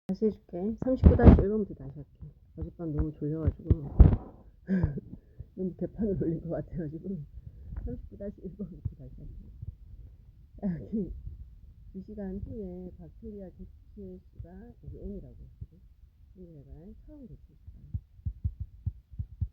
다시 해줄게. 39-1번부터 다시 할게. 어젯밤 너무 졸려가지고 너무 개판을 올린 것 같아가지고 39-1번부터 다시 할게. 여기 2시간 후에 박테리아 개체 수가 여기 n이라고 했거든. 근데 내가 처음 개체 수가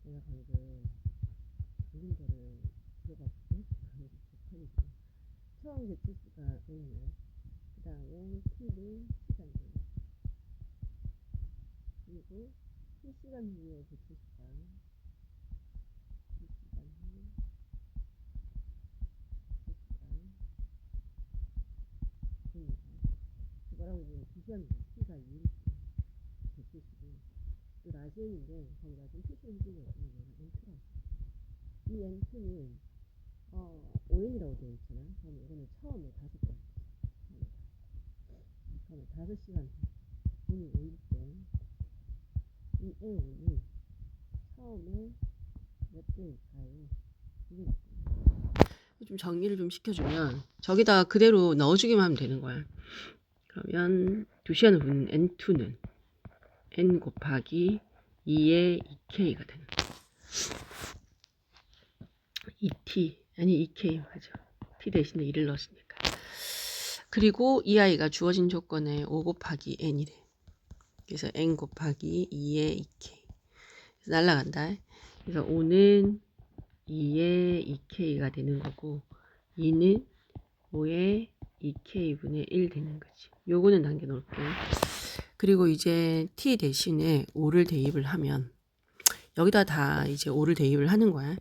내가 방금 올린 거를 들어봤거든. 개판이지. 처음 개체 수가 n이야. 그 다음에 t는 시간 후 그리고 1시간 후에 개체 수가 2시간 후 개체 수가 뭐라고 보면 2시간 t가 2일째 개체수고 또 라지엔인데 거기 라지엔 표시를 해주고 있으면 내가 N2라고 이 N2는 ON이라고 되어 있잖아. 그럼 이거는 처음에 5번 처음에 5시간 N이 5일 때이 N이 처음에 몇 대일까요? 이게 좀 정리를 좀 시켜주면 저기다 그대로 넣어주기만 하면 되는 거야. 그러면 2시간 후는 N2는 N 곱하기 2의 2K가 되는 거야. 2T 아니 2K 맞아. T 대신에 2를 넣었으니까. 그리고 이 아이가 주어진 조건에 5 곱하기 N이래. 그래서 N 곱하기 2의 2K. 그래서 날라간다. 그래서 5는 2의 2K가 되는 거고 2는 5의 2K분의 1 되는 거지. 요거는 남겨놓을게. 그리고 이제 T 대신에 5를 대입을 하면 여기다 다 이제 5를 대입을 하는 거야.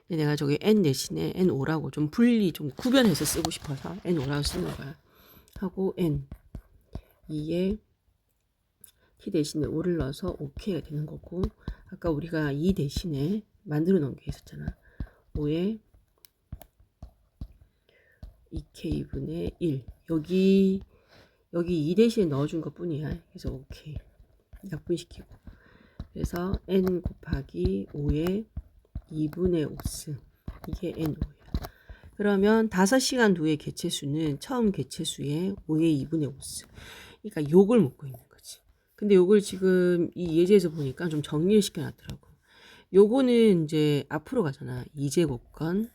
근데 내가 저기 N 대신에 N5라고 좀 분리 좀 구별해서 쓰고 싶어서 N5라고 쓰는 거야. 하고 N 2에 T 대신에 5를 넣어서 5K가 되는 거고 아까 우리가 2 대신에 만들어 놓은 게 있었잖아. 5에 2K분의 1 여기 2 대신에 넣어준 것 뿐이야. 그래서 5K 약분시키고 그래서 N 곱하기 5에 2분의 5승 이게 N5야. 그러면 5시간 후의 개체수는 처음 개체수의 5의 2분의 5승. 그러니까 요걸 묻고 있는 거지. 근데 요걸 지금 이 예제에서 보니까 좀 정리를 시켜놨더라고. 요거는 이제 앞으로 가잖아. 2제곱건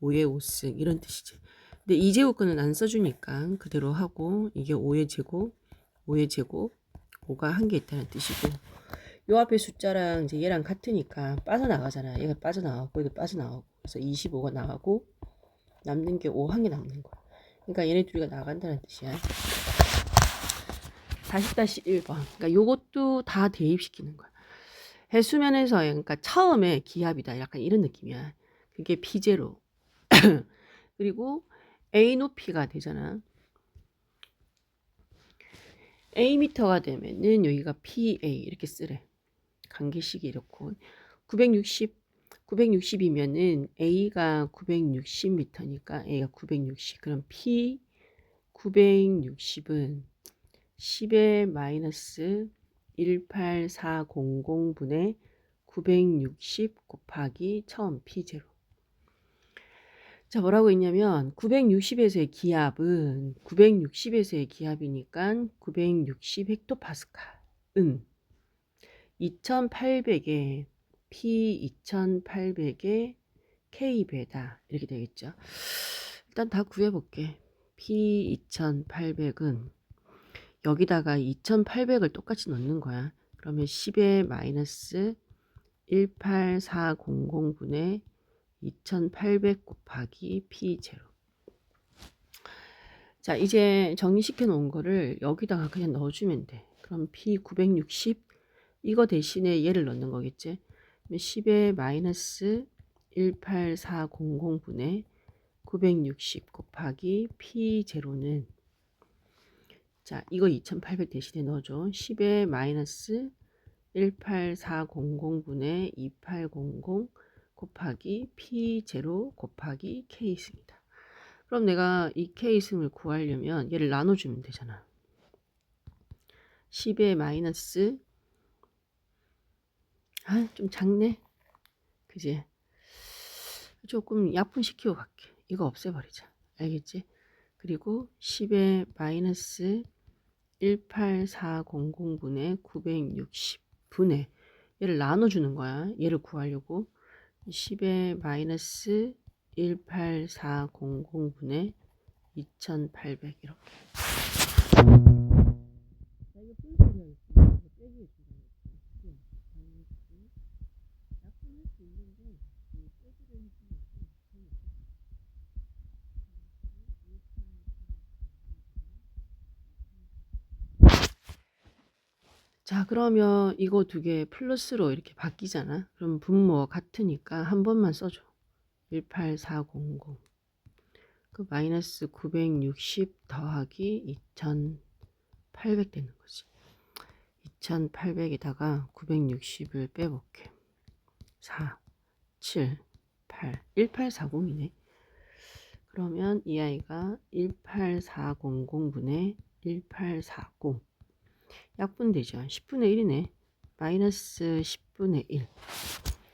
5의 5승 이런 뜻이지. 근데 2제곱건은 안 써주니까 그대로 하고 이게 5의 제곱 5의 제곱 5가 한 개 있다는 뜻이고 요 앞에 숫자랑 이제 얘랑 같으니까 빠져나가잖아. 얘가 빠져나가고 얘도 빠져나가고 그래서 25가 나가고 남는 게 5 한 개 남는 거야. 그러니까 얘네 둘이가 나간다는 뜻이야. 40-1번. 그러니까 요것도 다 대입시키는 거야. 해수면에서 그러니까 처음에 기압이다. 약간 이런 느낌이야. 그게 P0. 그리고 A 높이가 되잖아. A 미터가 되면은 여기가 PA 이렇게 쓰래. 관계식이 이렇고 960이면은 A가 960m니까 A가 960. 그럼 P 960은 10의 마이너스 18400분의 960 곱하기 처음 P0. 자, 뭐라고 했냐면 960에서의 기압은 960에서의 기압이니까 960 헥토파스칼은 2800에 P 2800에 K배다 이렇게 되겠죠. 일단 다 구해볼게. P 2800은 여기다가 2800을 똑같이 넣는 거야. 그러면 10의 마이너스 18400분의 2800 곱하기 P0. 자, 이제 정리시켜 놓은 거를 여기다가 그냥 넣어주면 돼. 그럼 P960 이거 대신에 얘를 넣는 거겠지. 10의 마이너스 18400분의 960 곱하기 P0는 자, 이거 2800 대신에 넣어줘. 10의 마이너스 18400분의 2800 곱하기 P0 곱하기 K승이다. 그럼 내가 이 K승을 구하려면 얘를 나눠주면 되잖아. 10의 마이너스 좀 작네. 그지? 조금 약분시키고 갈게. 이거 없애버리자. 알겠지? 그리고 10의 마이너스 18400분의 960분의 얘를 나눠주는 거야. 얘를 구하려고 10의 마이너스 18400분의 2800 이렇게. 자, 이거 분수를 이거 빼기 해준다. 약분할 수 있는데 빼기를 해주면 자, 그러면 이거 두 개 플러스로 이렇게 바뀌잖아. 그럼 분모가 같으니까 한 번만 써줘. 18400. 그 마이너스 960 더하기 2800 되는 거지. 2800에다가 960을 빼볼게. 4, 7, 8, 1840이네. 그러면 이 아이가 18400분의 1840. 약분되죠. 10분의 1이네. 마이너스 10분의 1.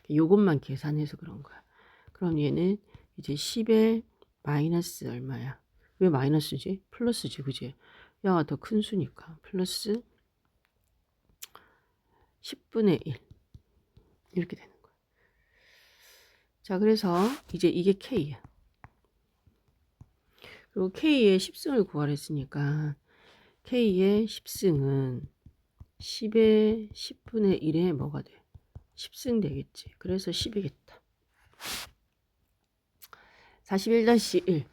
요것만 계산해서 그런 거야. 그럼 얘는 이제 10의 마이너스 얼마야? 왜 마이너스지? 플러스지, 그지? 야가 더 큰 수니까. 플러스 10분의 1. 이렇게 되는 거야. 자, 그래서 이제 이게 K야. 그리고 K의 10승을 구하랬으니까 K의 10승은 10의 10분의 1에 뭐가 돼? 10승 되겠지. 그래서 10이겠다. 41-1.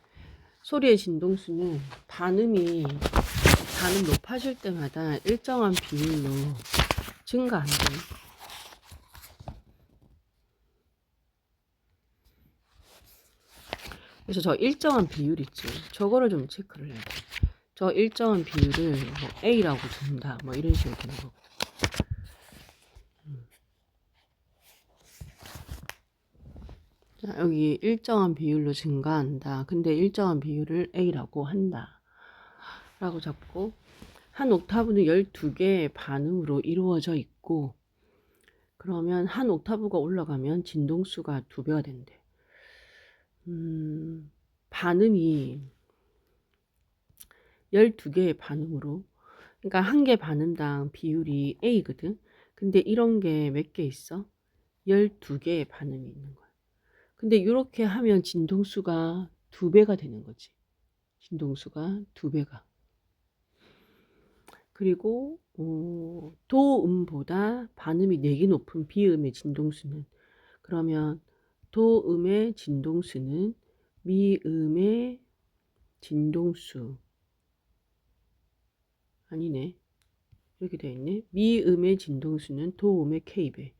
소리의 진동수는 반음 높아질 때마다 일정한 비율로 증가한다. 그래서 저 일정한 비율 있지. 저거를 좀 체크를 해야 돼. 저 일정한 비율을 뭐 A라고 준다. 뭐 이런 식으로 되는 거고. 자, 여기 일정한 비율로 증가한다. 근데 일정한 비율을 A라고 한다. 라고 잡고 한 옥타브는 12개의 반음으로 이루어져 있고 그러면 한 옥타브가 올라가면 진동수가 2배가 된대. 반음이 12개의 반음으로 그러니까 한 개 반음당 비율이 A거든. 근데 이런 게 몇 개 있어? 12개의 반음이 있는 거야. 근데 이렇게 하면 진동수가 2배가 되는 거지. 진동수가 2배가. 그리고 도음보다 반음이 4개 높은 비음의 진동수는 그러면 도음의 진동수는 미음의 진동수 아니네. 이렇게 되어 있네. 미음의 진동수는 도음의 K배.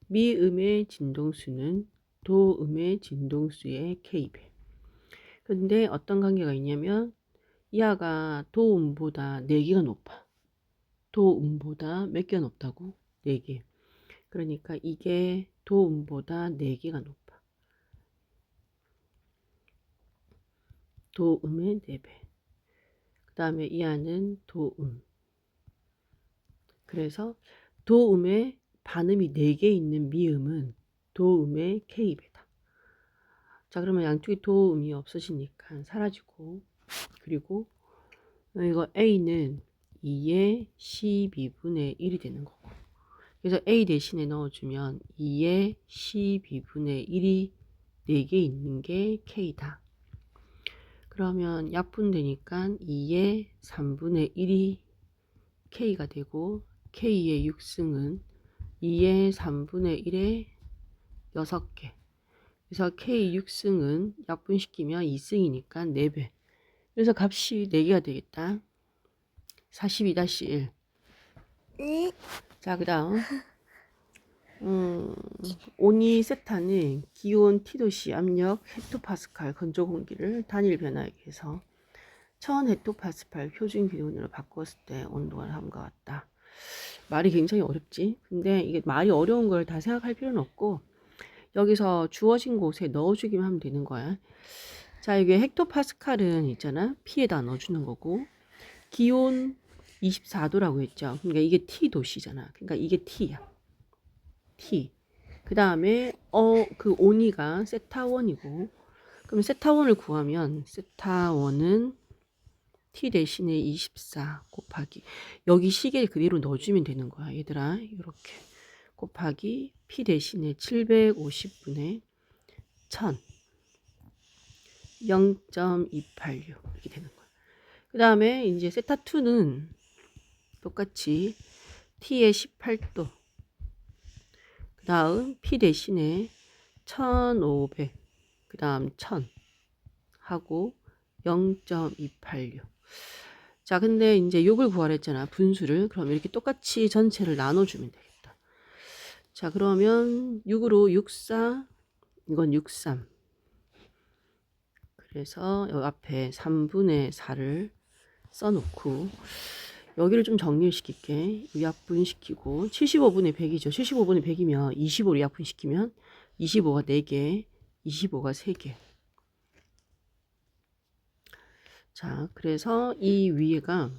미음의 진동수는 도음의 진동수의 K배. 근데 어떤 관계가 있냐면 이하가 도음보다 4개가 높아. 도음보다 몇 개가 높다고? 4개. 그러니까 이게 도음보다 4개가 높아. 도음의 4배. 그 다음에 이하는 도음. 그래서 도음에 반음이 4개 있는 미음은 도음의 K배다. 자, 그러면 양쪽이 도음이 없어지니까 사라지고 그리고 이거 A는 2의 12분의 1이 되는 거고 그래서 A 대신에 넣어주면 2의 12분의 1이 4개 있는 게 K다. 그러면 약분되니까 2의 3분의 1이 K가 되고 K의 6승은 2의 3분의 1에 6개. 그래서 K 6승은 약분시키면 2승이니까 4배. 그래서 값이 4개가 되겠다. 42-1. 자, 그 다음 오니세타는 기온 T도씨 압력 헥토파스칼 건조 공기를 단일 변화하기 위해서 1000 헥토파스칼 표준 기온으로 바꿨을 때 온도가 다음과 같다. 말이 굉장히 어렵지. 근데 이게 말이 어려운 걸 다 생각할 필요는 없고 여기서 주어진 곳에 넣어주기만 하면 되는 거야. 자, 이게 헥토파스칼은 있잖아. P에다 넣어주는 거고 기온 24도라고 했죠. 그러니까 이게 T도씨잖아. 그러니까 이게 T야. T. 그 다음에 그 오니가 세타1이고 그럼 세타1을 구하면 세타1은 t 대신에 24 곱하기 여기 시계 그대로 넣어주면 되는 거야 얘들아. 이렇게 곱하기 p 대신에 750분의 1000 0.286 이렇게 되는 거야. 그 다음에 이제 세타2는 똑같이 t의 18도 그 다음 p 대신에 1500 그 다음 1000 하고 0.286. 자, 근데 이제 6을 구하라 했잖아. 분수를. 그럼 이렇게 똑같이 전체를 나눠주면 되겠다. 자, 그러면 6으로 64, 이건 63. 그래서 여기 앞에 3분의 4를 써놓고 여기를 좀 정리를 시킬게. 약분시키고 75분의 100이죠. 75분의 100이면 25로 약분시키면 25가 4개, 25가 3개. 자, 그래서 이 위에가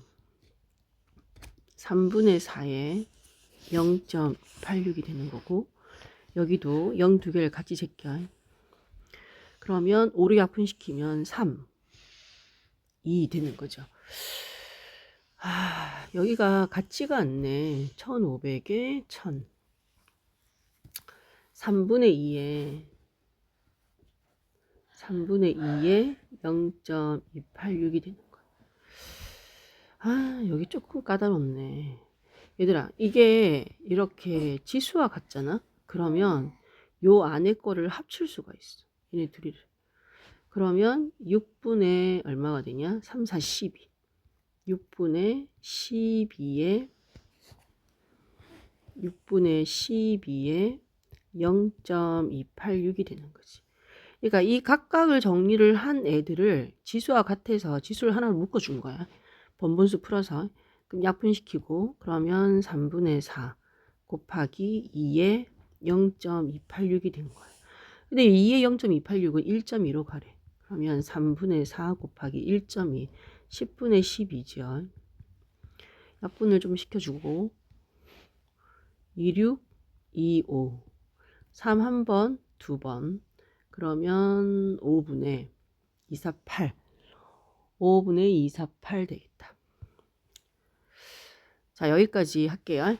3분의 4에 0.86이 되는 거고 여기도 0 두 개를 같이 제껴. 그러면 5로 약분시키면 3, 2 되는 거죠. 여기가 같지가 않네. 1500에 1000 3분의 2에 0.286이 되는 거야. 여기 조금 까다롭네. 얘들아, 이게 이렇게 지수와 같잖아? 그러면 요 안에 거를 합칠 수가 있어. 얘네 둘이를. 그러면 6분의 얼마가 되냐? 3, 4, 12. 6분의 12에 0.286이 되는 거지. 그러니까 이 각각을 정리를 한 애들을 지수와 같아서 지수를 하나로 묶어준 거야. 번분수 풀어서. 그럼 약분시키고 그러면 3분의 4 곱하기 2에 0.286이 된 거야. 근데 2에 0.286은 1.2로 가래. 그러면 3분의 4 곱하기 1.2 10분의 12죠. 약분을 좀 시켜주고 26, 25 3 한 번, 두 번 그러면 5분의 248 5분의 248 되겠다. 자, 여기까지 할게요.